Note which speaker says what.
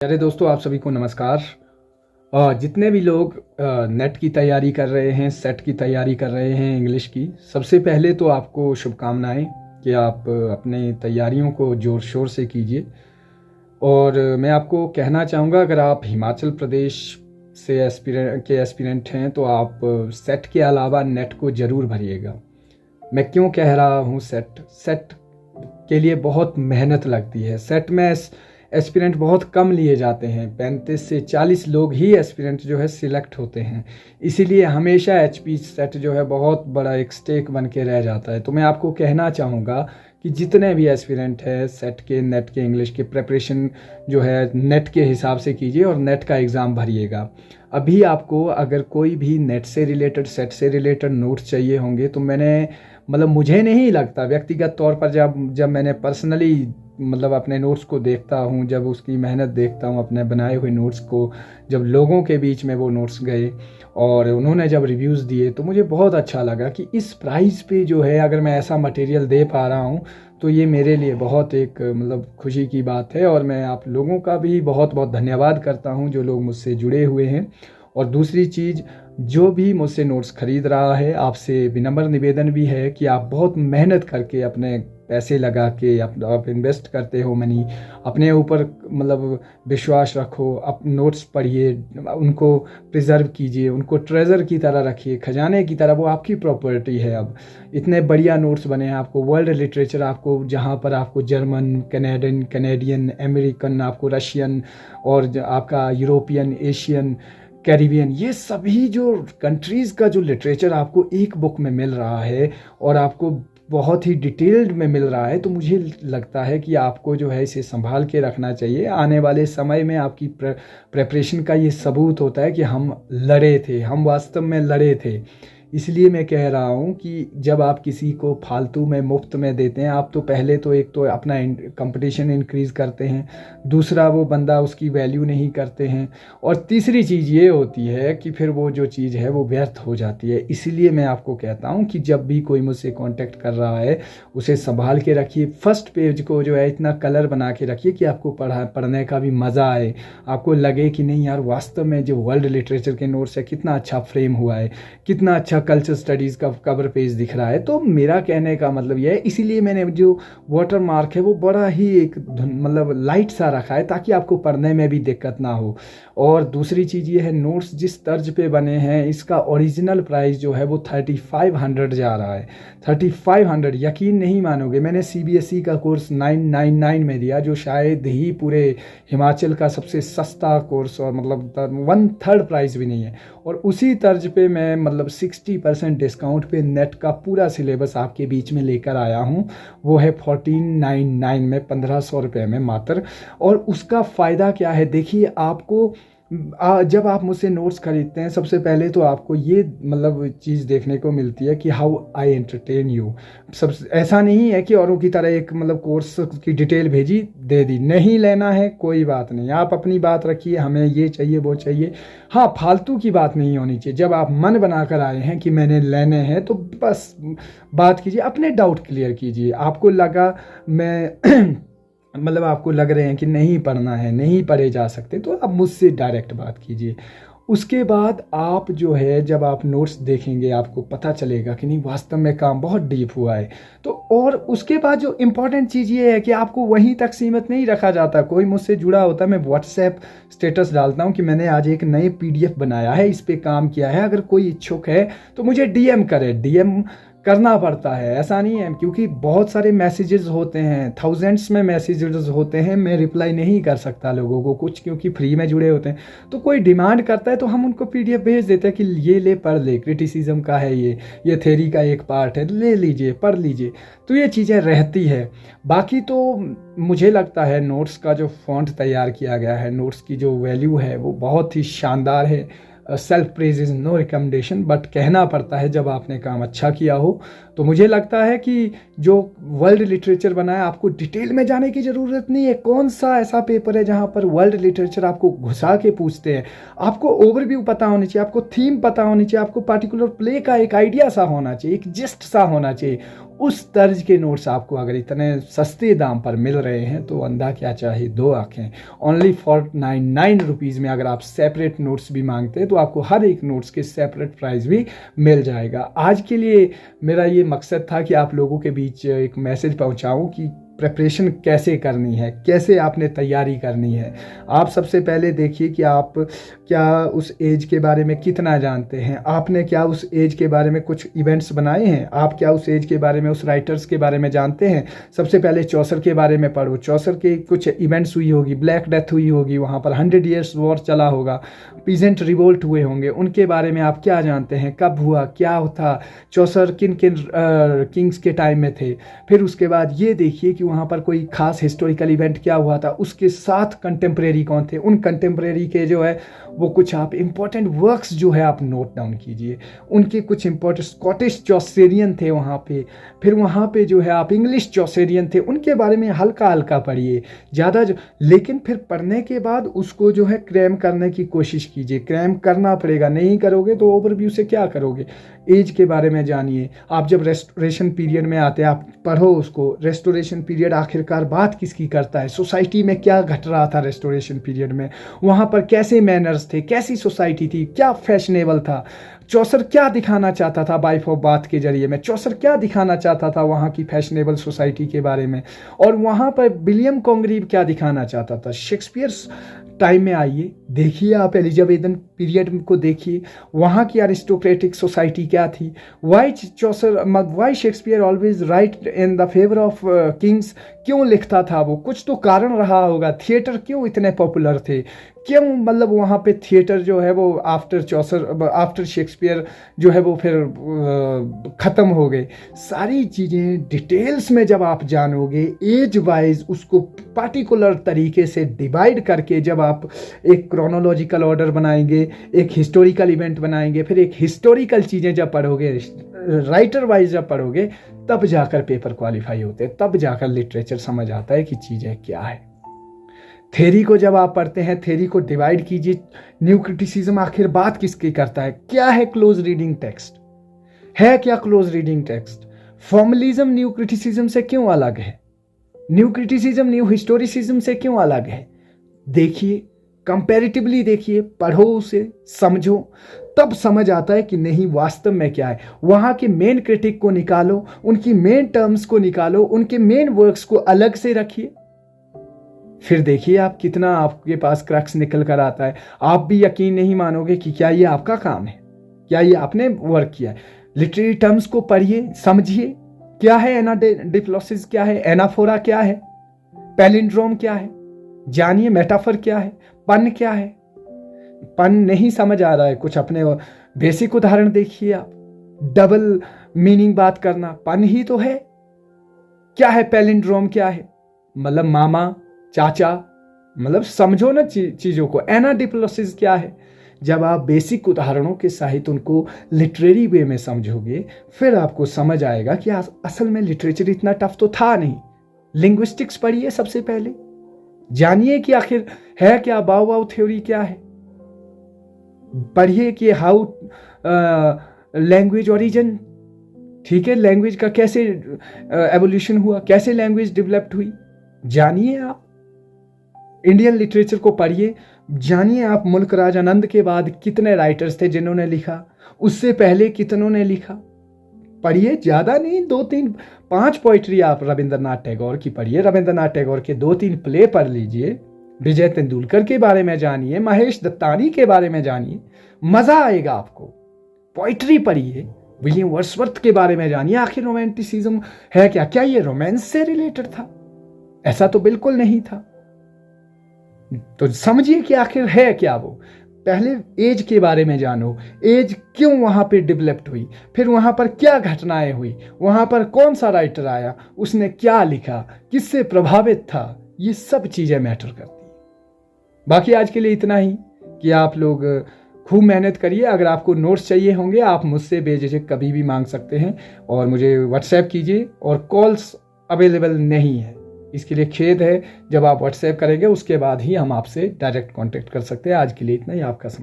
Speaker 1: प्यारे दोस्तों, आप सभी को नमस्कार। जितने भी लोग नेट की तैयारी कर रहे हैं, सेट की तैयारी कर रहे हैं इंग्लिश की, सबसे पहले तो आपको शुभकामनाएं कि आप अपनी तैयारियों को ज़ोर शोर से कीजिए। और मैं आपको कहना चाहूँगा, अगर आप हिमाचल प्रदेश से एस्पिरेंट हैं तो आप सेट के अलावा नेट को ज़रूर भरिएगा। मैं क्यों कह रहा हूँ, सेट के लिए बहुत मेहनत लगती है। सेट में एस्पिरेंट बहुत कम लिए जाते हैं, 35 से 40 लोग ही एस्पिरेंट जो है सिलेक्ट होते हैं। इसीलिए हमेशा HP सेट जो है बहुत बड़ा एक स्टेक बन के रह जाता है। तो मैं आपको कहना चाहूँगा कि जितने भी एस्पिरेंट है सेट के, नेट के, इंग्लिश के प्रिपरेशन जो है नेट के हिसाब से कीजिए और नेट का एग्ज़ाम भरिएगा। अभी आपको अगर कोई भी नेट से रिलेटेड, सेट से रिलेटेड नोट्स चाहिए होंगे तो मुझे नहीं लगता, व्यक्तिगत तौर पर जब मैंने पर्सनली अपने नोट्स को देखता हूँ, जब उसकी मेहनत देखता हूँ, अपने बनाए हुए नोट्स को, जब लोगों के बीच में वो नोट्स गए और उन्होंने जब रिव्यूज़ दिए तो मुझे बहुत अच्छा लगा कि इस प्राइस पे जो है अगर मैं ऐसा मटेरियल दे पा रहा हूँ तो ये मेरे लिए बहुत एक खुशी की बात है। और मैं आप लोगों का भी बहुत बहुत धन्यवाद करता हूँ जो लोग मुझसे जुड़े हुए हैं। और दूसरी चीज़, जो भी मुझसे नोट्स खरीद रहा है, आपसे विनम्र निवेदन भी है कि आप बहुत मेहनत करके अपने पैसे लगा के आप इन्वेस्ट करते हो मनी, अपने ऊपर विश्वास रखो, अपने नोट्स पढ़िए, उनको प्रिजर्व कीजिए, उनको ट्रेजर की तरह रखिए, खजाने की तरह। वो आपकी प्रॉपर्टी है। अब इतने बढ़िया नोट्स बने हैं आपको, वर्ल्ड लिटरेचर आपको, जहाँ पर आपको जर्मन, कैनेडियन, अमेरिकन, आपको रशियन और आपका यूरोपियन, एशियन, कैरिबियन, ये सभी जो कंट्रीज़ का जो लिटरेचर आपको एक बुक में मिल रहा है और आपको बहुत ही डिटेल्ड में मिल रहा है, तो मुझे लगता है कि आपको जो है इसे संभाल के रखना चाहिए। आने वाले समय में आपकी प्रेपरेशन का ये सबूत होता है कि हम लड़े थे, हम वास्तव में लड़े थे। इसलिए मैं कह रहा हूँ कि जब आप किसी को फालतू में, मुफ्त में देते हैं, आप तो पहले तो एक तो अपना कंपटीशन इंक्रीज़ करते हैं, दूसरा वो बंदा उसकी वैल्यू नहीं करते हैं, और तीसरी चीज़ ये होती है कि फिर वो जो चीज़ है वो व्यर्थ हो जाती है। इसीलिए मैं आपको कहता हूँ कि जब भी कोई मुझसे कांटेक्ट कर रहा है उसे संभाल के रखिए। फर्स्ट पेज को जो है इतना कलर बना के रखिए कि आपको पढ़ने का भी मज़ा आए, आपको लगे कि नहीं यार, वास्तव में जो वर्ल्ड लिटरेचर के नोट्स है कितना अच्छा फ्रेम हुआ है, कितना अच्छा कल्चर स्टडीज़ का कवर पेज दिख रहा है। तो मेरा कहने का मतलब यह है, इसीलिए मैंने जो वाटर मार्क है वो बड़ा ही एक लाइट सा रखा है ताकि आपको पढ़ने में भी दिक्कत ना हो। और दूसरी चीज़ ये है, नोट्स जिस तर्ज पे बने हैं इसका ओरिजिनल प्राइस जो है वो 3500 जा रहा है। 3500, यकीन नहीं मानोगे, मैंने CBSE का कोर्स 999 में दिया, जो शायद ही पूरे हिमाचल का सबसे सस्ता कोर्स और 1/3 प्राइस भी नहीं है। और उसी तर्ज पे मैं 60% डिस्काउंट पे नेट का पूरा सिलेबस आपके बीच में लेकर आया हूँ। वो है 1499 में, 1500 रुपये में मात्र। और उसका फ़ायदा क्या है, देखिए, आपको जब आप मुझसे नोट्स खरीदते हैं, सबसे पहले तो आपको ये चीज़ देखने को मिलती है कि हाउ आई एंटरटेन यू। सब ऐसा नहीं है कि औरों की तरह एक कोर्स की डिटेल भेजी दे दी, नहीं लेना है कोई बात नहीं, आप अपनी बात रखिए, हमें ये चाहिए वो चाहिए। हाँ, फालतू की बात नहीं होनी चाहिए। जब आप मन बनाकर आए हैं कि मैंने लेने हैं तो बस बात कीजिए, अपने डाउट क्लियर कीजिए। आपको लगा मैं आपको लग रहे हैं कि नहीं पढ़ना है, नहीं पढ़े जा सकते, तो आप मुझसे डायरेक्ट बात कीजिए। उसके बाद आप जो है, जब आप नोट्स देखेंगे आपको पता चलेगा कि नहीं, वास्तव में काम बहुत डीप हुआ है। तो और उसके बाद जो इम्पॉर्टेंट चीज़ ये है कि आपको वहीं तक सीमित नहीं रखा जाता। कोई मुझसे जुड़ा होता है, मैं व्हाट्सएप स्टेटस डालता हूँ कि मैंने आज एक नई PDF बनाया है, इस पर काम किया है, अगर कोई इच्छुक है तो मुझे DM करे। DM करना पड़ता है, ऐसा नहीं है, क्योंकि बहुत सारे मैसेजेस होते हैं, थाउजेंड्स में मैसेजेस होते हैं, मैं रिप्लाई नहीं कर सकता लोगों को, कुछ क्योंकि फ्री में जुड़े होते हैं। तो कोई डिमांड करता है तो हम उनको PDF भेज देते हैं कि ये ले, पढ़ ले, क्रिटिसिज्म का है, ये थ्योरी का एक पार्ट है, ले लीजिए, पढ़ लीजिए। तो ये चीज़ें रहती है। बाकी तो मुझे लगता है नोट्स का जो फॉन्ट तैयार किया गया है, नोट्स की जो वैल्यू है वो बहुत ही शानदार है। Self praise is no recommendation, but कहना पड़ता है जब आपने काम अच्छा किया हो। तो मुझे लगता है कि जो वर्ल्ड लिटरेचर बना है, आपको डिटेल में जाने की ज़रूरत नहीं है। कौन सा ऐसा पेपर है जहाँ पर वर्ल्ड लिटरेचर आपको घुसा के पूछते हैं? आपको ओवरव्यू पता होनी चाहिए, आपको थीम पता होनी चाहिए, आपको पार्टिकुलर प्ले का एक आइडिया सा होना चाहिए, एक जिस्ट सा होना चाहिए। उस तर्ज के नोट्स आपको अगर इतने सस्ते दाम पर मिल रहे हैं तो अंधा क्या चाहे दो आंखें। ओनली फॉर 99 रुपीज़ में अगर आप सेपरेट नोट्स भी मांगते हैं तो आपको हर एक नोट्स के सेपरेट प्राइस भी मिल जाएगा। आज के लिए मेरा ये मकसद था कि आप लोगों के बीच एक मैसेज पहुंचाऊं कि प्रिपरेशन कैसे करनी है, कैसे आपने तैयारी करनी है। आप सबसे पहले देखिए कि आप क्या उस एज के बारे में कितना जानते हैं, आपने क्या उस एज के बारे में कुछ इवेंट्स बनाए हैं, आप क्या उस एज के बारे में उस राइटर्स के बारे में जानते हैं। सबसे पहले चौसर के बारे में पढ़ो, चौसर के कुछ इवेंट्स हुई होगी, ब्लैक डेथ हुई होगी, वहाँ पर 100 ईयर्स वॉर चला होगा, पीजेंट रिवोल्ट हुए होंगे, उनके बारे में आप क्या जानते हैं, कब हुआ, क्या था, चौसर किन किन किंग्स के टाइम में थे। फिर उसके बाद ये देखिए कि वहाँ पर कोई खास हिस्टोरिकल इवेंट क्या हुआ था, उसके साथ कंटेम्प्रेरी कौन थे, उन कंटेम्प्रेरी के जो है वो कुछ आप इंपॉर्टेंट वर्क्स जो है आप नोट डाउन कीजिए। उनके कुछ इंपॉर्टेंट स्कॉटिश चौसेरियन थे वहाँ पे, फिर वहाँ पे जो है आप इंग्लिश चौसेरियन थे, उनके बारे में हल्का हल्का पढ़िए, ज़्यादा लेकिन फिर पढ़ने के बाद उसको जो है क्रैम करने की कोशिश कीजिए। क्रैम करना पड़ेगा, नहीं करोगे तो ओवरव्यू से क्या करोगे। एज के बारे में जानिए। आप जब रेस्टोरेशन पीरियड में आते हैं आप पढ़ो उसको, रेस्टोरेशन पीरियड आखिरकार बात किसकी करता है, सोसाइटी में क्या घट रहा था रेस्टोरेशन पीरियड में, वहाँ पर कैसे मैनर्स थे, कैसी सोसाइटी थी, क्या फैशनेबल था, चौसर क्या दिखाना चाहता था वाइफ ऑफ बाथ के जरिए में, चौसर क्या दिखाना चाहता था वहाँ की फैशनेबल सोसाइटी के बारे में, और वहाँ पर विलियम कॉन्ग्रीव क्या दिखाना चाहता था। शेक्सपियर टाइम में आइए, देखिए आप एलिजाबेथन पीरियड को देखिए, वहाँ की अरिस्टोक्रेटिक सोसाइटी क्या थी, why Shakespeare always write in the favour of kings, क्यों लिखता था वो, कुछ तो कारण रहा होगा। थिएटर क्यों इतने पॉपुलर थे, क्यों मतलब वहाँ पे थिएटर जो है वो आफ्टर शेक्सपियर जो है वो फिर ख़त्म हो गए। सारी चीज़ें डिटेल्स में जब आप जानोगे, एज वाइज उसको पार्टिकुलर तरीके से डिवाइड करके जब आप एक क्रोनोलॉजिकल ऑर्डर बनाएंगे, एक हिस्टोरिकल इवेंट बनाएंगे, फिर एक हिस्टोरिकल चीज़ें जब पढ़ोगे, राइटर वाइज जब पढ़ोगे, तब जाकर पेपर क्वालिफाई होते हैं, तब जाकर लिटरेचर समझ आता है कि चीज़ें क्या है। थ्योरी को जब आप पढ़ते हैं, थ्योरी को डिवाइड कीजिए। न्यू क्रिटिसिज्म आखिर बात किसकी करता है, क्या है क्लोज रीडिंग टेक्स्ट, है क्या close reading text. Formalism new criticism से क्यों अलग है, न्यू क्रिटिसिज्म न्यू हिस्टोरिसिज्म से क्यों अलग है। देखिए, कंपैरेटिवली देखिए, पढ़ो उसे, समझो, तब समझ आता है कि नहीं वास्तव में क्या है। वहाँ के मेन क्रिटिक को निकालो, उनकी मेन टर्म्स को निकालो, उनके मेन वर्क्स को अलग से रखिए, फिर देखिए आप कितना आपके पास क्रक्स निकल कर आता है। आप भी यकीन नहीं मानोगे कि क्या ये आपका काम है, क्या ये आपने वर्क किया है। लिटरेरी टर्म्स को पढ़िए, समझिए, क्या है एनाडिप्लोसिस, क्या है एनाफोरा, क्या है पैलिंड्रोम, क्या है जानिए, मेटाफर क्या है, पन क्या है। पन नहीं समझ आ रहा है, कुछ अपने बेसिक उदाहरण देखिए आप। डबल मीनिंग बात करना पन ही तो है। क्या है पैलिंड्रोम, क्या है मतलब मामा चाचा, मतलब समझो ना चीज़ों को। एनाडिप्लोसिस क्या है, जब आप बेसिक उदाहरणों के सहित उनको लिटरेरी वे में समझोगे, फिर आपको समझ आएगा कि असल में लिटरेचर इतना टफ तो था नहीं। लिंग्विस्टिक्स पढ़िए, सबसे पहले जानिए कि आखिर है क्या, बाओ थ्योरी क्या है। पढ़िए कि हाउ लैंग्वेज ओरिजिन, ठीक है, लैंग्वेज का कैसे एवोल्यूशन हुआ, कैसे लैंग्वेज डेवलप्ड हुई, जानिए आप। इंडियन लिटरेचर को पढ़िए, जानिए आप मुल्क राज आनंद के बाद कितने राइटर्स थे जिन्होंने लिखा, उससे पहले कितनों ने लिखा। पढ़िए, ज़्यादा नहीं, 2-3-5 पोइट्री आप रविंद्रनाथ टैगोर की पढ़िए, रविंद्रनाथ टैगोर के 2-3 प्ले पढ़ लीजिए, विजय तेंदुलकर के बारे में जानिए, महेश दत्तानी के बारे में जानिए, मज़ा आएगा आपको। पोइट्री पढ़िए, विलियम वर्ड्सवर्थ के बारे में जानिए। आखिर रोमांटिसिज्म है क्या, क्या ये रोमांस से रिलेटेड था? ऐसा तो बिल्कुल नहीं था। तो समझिए कि आखिर है क्या वो। पहले एज के बारे में जानो, एज क्यों वहाँ पे डेवलप्ड हुई, फिर वहाँ पर क्या घटनाएं हुई, वहाँ पर कौन सा राइटर आया, उसने क्या लिखा, किससे प्रभावित था, ये सब चीज़ें मैटर करती हैं। बाकी आज के लिए इतना ही कि आप लोग खूब मेहनत करिए। अगर आपको नोट्स चाहिए होंगे आप मुझसे बेझिझक कभी भी मांग सकते हैं, और मुझे व्हाट्सएप कीजिए। और कॉल्स अवेलेबल नहीं है, इसके लिए खेद है। जब आप व्हाट्सएप करेंगे उसके बाद ही हम आपसे डायरेक्ट कांटेक्ट कर सकते हैं। आज के लिए इतना ही, आपका समय।